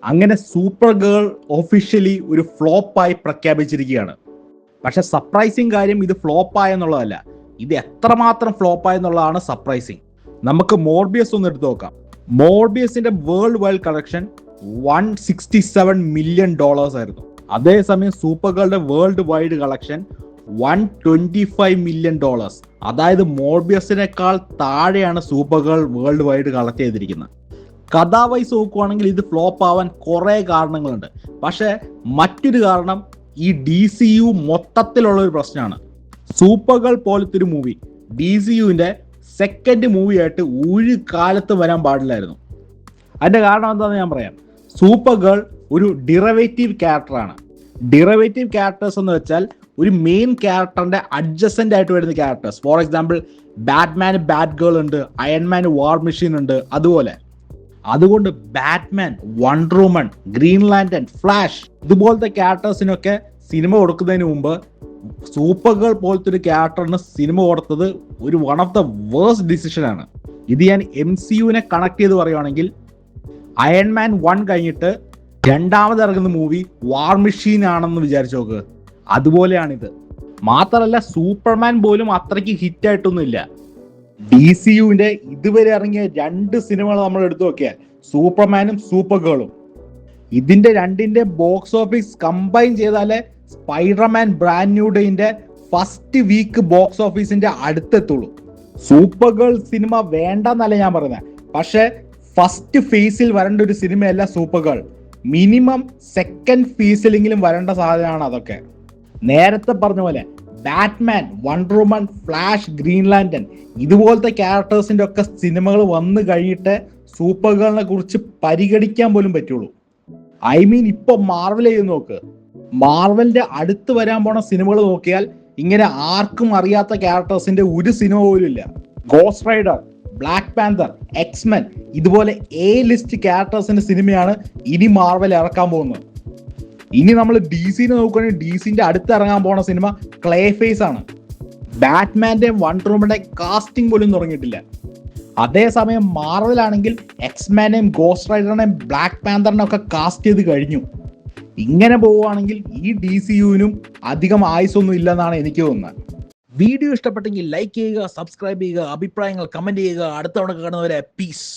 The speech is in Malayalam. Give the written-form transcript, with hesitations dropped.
അങ്ങനെ സൂപ്പർ ഗേൾ ഒഫീഷ്യലി ഒരു ഫ്ലോപ്പായി പ്രഖ്യാപിച്ചിരിക്കുകയാണ്. പക്ഷെ സർപ്രൈസിങ് കാര്യം ഇത് ഫ്ലോപ്പായെന്നുള്ളതല്ല, ഇത് എത്രമാത്രം ഫ്ലോപ്പായെന്നുള്ളതാണ് സർപ്രൈസിങ്. നമുക്ക് മോർബിയസ് ഒന്ന് എടുത്തു നോക്കാം. മോർബിയസിന്റെ വേൾഡ് വൈഡ് കളക്ഷൻ $167 million ആയിരുന്നു. അതേസമയം സൂപ്പർ ഗേളുടെ വേൾഡ് വൈഡ് കളക്ഷൻ $125 million. അതായത് മോർബിയസിനേക്കാൾ താഴെയാണ് Supergirl world wide collect ചെയ്തിരിക്കുന്നത്. കഥ വൈസ് നോക്കുവാണെങ്കിൽ ഇത് ഫ്ലോപ്പ് ആവാൻ കുറേ കാരണങ്ങളുണ്ട്. പക്ഷേ മറ്റൊരു കാരണം ഈ DCU മൊത്തത്തിലുള്ള ഒരു പ്രശ്നമാണ്. സൂപ്പർ ഗേൾ പോലത്തെ ഒരു മൂവി DCUവിൻ്റെ സെക്കൻഡ് മൂവിയായിട്ട് ഒരു കാലത്ത് വരാൻ പാടില്ലായിരുന്നു. അതിൻ്റെ കാരണം എന്താണെന്ന് ഞാൻ പറയാം. സൂപ്പർ ഗേൾ ഒരു ഡിറവേറ്റീവ് ക്യാരക്ടറാണ്. ഡിറവേറ്റീവ് ക്യാരക്ടേഴ്സ് എന്ന് വെച്ചാൽ ഒരു മെയിൻ ക്യാരക്ടറിന്റെ അഡ്ജസന്റ് ആയിട്ട് വരുന്ന ക്യാരക്ടേഴ്സ്. ഫോർ എക്സാമ്പിൾ ബാറ്റ്മാന് ബാറ്റ് ഗേൾ ഉണ്ട്, അയൺമാന് വാർ മെഷീൻ ഉണ്ട്. അതുകൊണ്ട് Batman, Wonder Woman, Green Lantern, Flash ഇതുപോലത്തെ ക്യാരക്ടേഴ്സിനൊക്കെ സിനിമ കൊടുക്കുന്നതിന് മുമ്പ് സൂപ്പർ ഗേൾ പോലത്തെ ഒരു ക്യാരക്ടറിന് സിനിമ കൊടുത്തത് ഒരു one of the worst decision ആണ്. ഇത് ഞാൻ MCUവിനെ കണക്ട് ചെയ്ത് പറയുവാണെങ്കിൽ അയൺമാൻ 1 കഴിഞ്ഞിട്ട് രണ്ടാമത് ഇറങ്ങുന്ന മൂവി വാർ മെഷീൻ ആണെന്ന് വിചാരിച്ചു നോക്ക്. അതുപോലെയാണിത്. മാത്രമല്ല സൂപ്പർമാൻ പോലും അത്രയ്ക്ക് ഹിറ്റ് ആയിട്ടൊന്നുമില്ല. DCUവിന്റെ ഇതുവരെ ഇറങ്ങിയ 2 സിനിമകൾ നമ്മൾ എടുത്തു നോക്കിയാൽ സൂപ്പർമാനും സൂപ്പർ ഗേളും, ഇതിന്റെ രണ്ടിന്റെ ബോക്സ് ഓഫീസ് കമ്പൈൻ ചെയ്താലേ സ്പൈഡർമാൻ ബ്രാൻഡ് ന്യൂ ഡേയുടെ ഫസ്റ്റ് വീക്ക് ബോക്സ് ഓഫീസിന്റെ അടുത്തെത്തുള്ളൂ. സൂപ്പർ ഗേൾ സിനിമ വേണ്ടെന്നല്ല ഞാൻ പറയുന്നത്, പക്ഷെ ഫസ്റ്റ് ഫേസിൽ വരേണ്ട ഒരു സിനിമയല്ല സൂപ്പർ ഗേൾ. മിനിമം സെക്കൻഡ് ഫേസിലെങ്കിലും വരേണ്ട സാധനമാണ് അതൊക്കെ. നേരത്തെ പറഞ്ഞ പോലെ Batman, Wonder woman, flash, green lantern ഇതുപോലത്തെ ക്യാരക്ടേഴ്സിന്റെ ഒക്കെ സിനിമകൾ വന്നു കഴിഞ്ഞിട്ട് സൂപ്പർ ഗേളിനെ കുറിച്ച് പരിഗണിക്കാൻ പോലും പറ്റുള്ളൂ. ഇപ്പൊ മാർവൽ ചെയ്ത് നോക്ക്. മാർവലിന്റെ അടുത്ത് വരാൻ പോണ സിനിമകൾ നോക്കിയാൽ ഇങ്ങനെ ആർക്കും അറിയാത്ത ക്യാരക്ടേഴ്സിന്റെ ഒരു സിനിമ പോലും ഇല്ല. Ghost rider, Black Panther, X-Men ഇതുപോലെ ലിസ്റ്റ് ക്യാരക്ടേഴ്സിന്റെ സിനിമയാണ് ഇനി മാർവൽ ഇറക്കാൻ പോകുന്നത്. ഇനി നമ്മൾ DCനെ നോക്കുകയാണെങ്കിൽ DCന്റെ അടുത്ത് ഇറങ്ങാൻ പോണ സിനിമ ക്ലേ ഫേസ് ആണ്. ബാറ്റ്മാന്റെയും വണ്ടർ വുമന്റെയും കാസ്റ്റിംഗ് പോലും തുടങ്ങിയിട്ടില്ല. അതേസമയം മാർവൽ ആണെങ്കിൽ എക്സ്മാനെയും ഗോസ്റ്റ് റൈഡറിനെയും ബ്ലാക്ക് പാന്തറിനെ ഒക്കെ കാസ്റ്റ് ചെയ്ത് കഴിഞ്ഞു. ഇങ്ങനെ പോവുകയാണെങ്കിൽ ഈ DCUവിനും അധികം ആയുസൊന്നും ഇല്ലെന്നാണ് എനിക്ക് തോന്നുന്നത്. വീഡിയോ ഇഷ്ടപ്പെട്ടെങ്കിൽ ലൈക്ക് ചെയ്യുക, സബ്സ്ക്രൈബ് ചെയ്യുക, അഭിപ്രായങ്ങൾ കമന്റ് ചെയ്യുക. അടുത്ത തവണ കാണുന്നവരെ പീസ്.